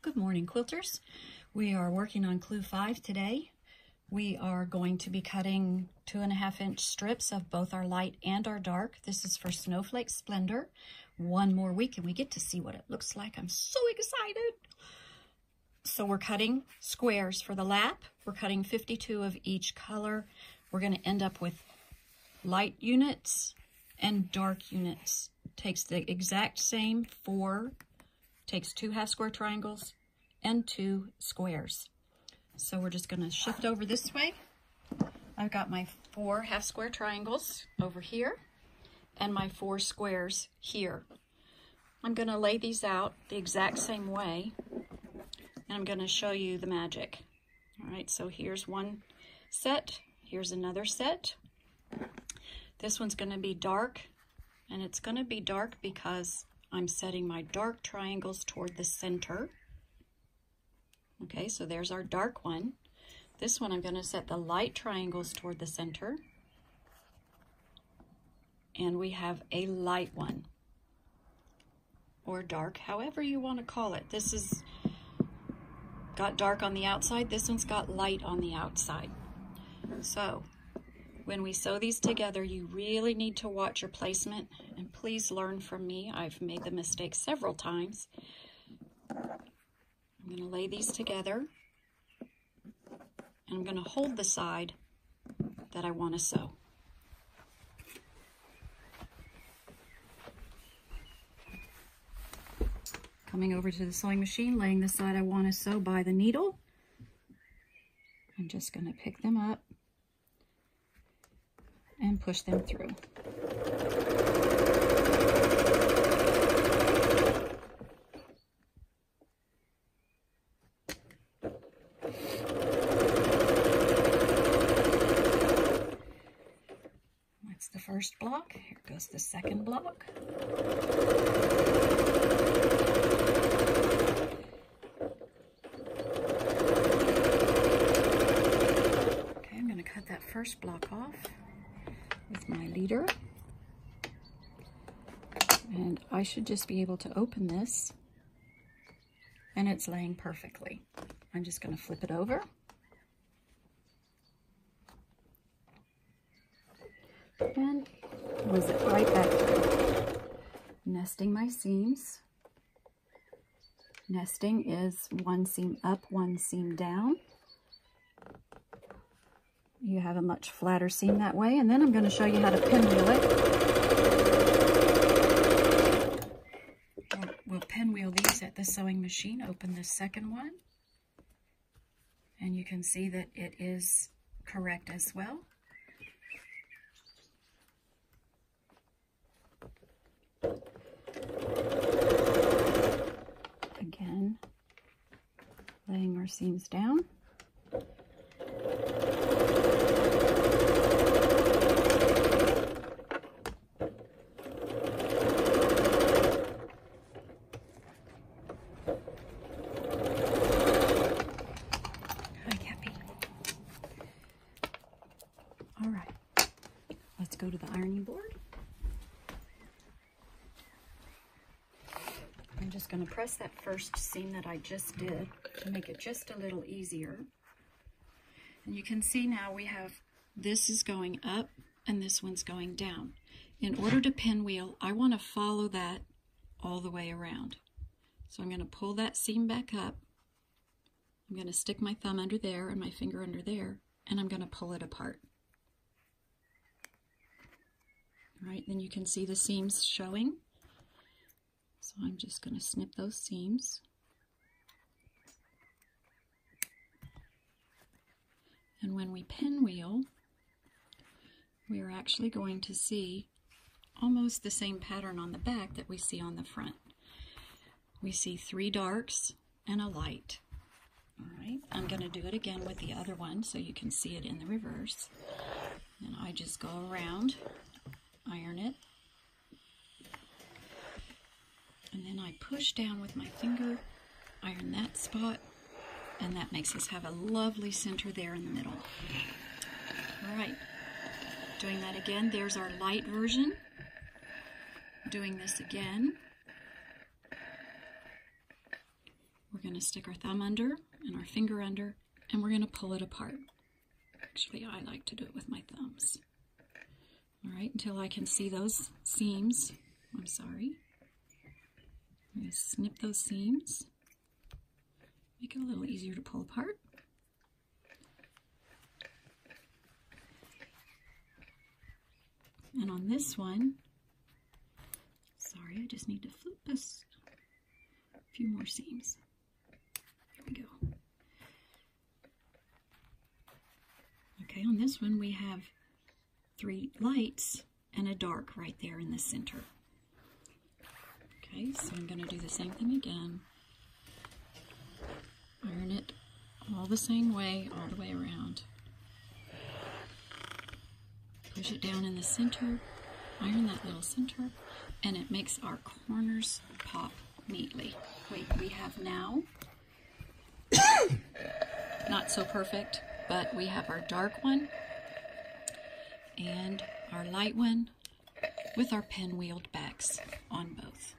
Good morning, quilters. We are working on clue 5 today. We are going to be cutting 2.5-inch strips of both our light and our dark. This is for Snowflake Splendour. One more week and we get to see what it looks like. I'm so excited. So we're cutting squares for the lap. We're cutting 52 of each color. We're going to end up with light units and dark units. Takes the exact same takes 2 half square triangles and 2 squares. So we're just going to shift over this way. I've got my 4 half square triangles over here and my 4 squares here. I'm going to lay these out the exact same way and I'm going to show you the magic. All right, so here's one set, here's another set. This one's going to be dark, and it's going to be dark because I'm setting my dark triangles toward the center. Okay, so there's our dark one. This one I'm going to set the light triangles toward the center. And we have a light one, or dark, however you want to call it. This is got dark on the outside, this one's got light on the outside. So when we sew these together, you really need to watch your placement, and please learn from me. I've made the mistake several times. I'm going to lay these together, and I'm going to hold the side that I want to sew. Coming over to the sewing machine, laying the side I want to sew by the needle. I'm just going to pick them up and push them through. That's the first block. Here goes the second block. Okay, I'm going to cut that first block off with my leader, and I should just be able to open this, and it's laying perfectly. I'm just going to flip it over, and whiz it right back through. Nesting my seams. Nesting is one seam up, one seam down. You have a much flatter seam that way, and then I'm going to show you how to pinwheel it. We'll pinwheel these at the sewing machine. Open the second one, and you can see that it is correct as well. Again, laying our seams down. All right, let's go to the ironing board. I'm just going to press that first seam that I just did to make it just a little easier. And you can see now we have this is going up and this one's going down. In order to pinwheel, I want to follow that all the way around. So I'm going to pull that seam back up. I'm going to stick my thumb under there and my finger under there, and I'm going to pull it apart. All right, then you can see the seams showing. So I'm just going to snip those seams. And when we pinwheel, we are actually going to see almost the same pattern on the back that we see on the front. We see 3 darks and a light. All right, I'm going to do it again with the other one so you can see it in the reverse. And I just go around, iron it, and then I push down with my finger, iron that spot, and that makes us have a lovely center there in the middle. All right, doing that again. There's our light version. Doing this again. We're we're going to stick our thumb under and our finger under, and we're going to pull it apart. Actually, I like to do it with my thumbs. All right, until I can see those seams. I'm sorry. I'm going to snip those seams. Make it a little easier to pull apart. And on this one, sorry, I just need to flip this a few more seams. Here we go. Okay, on this one we have 3 lights and a dark right there in the center. Okay, so I'm going to do the same thing again. Iron it all the same way, all the way around. Push it down in the center, iron that little center, and it makes our corners pop neatly. We have now, not so perfect, but we have our dark one and our light one with our pinwheeled backs on both.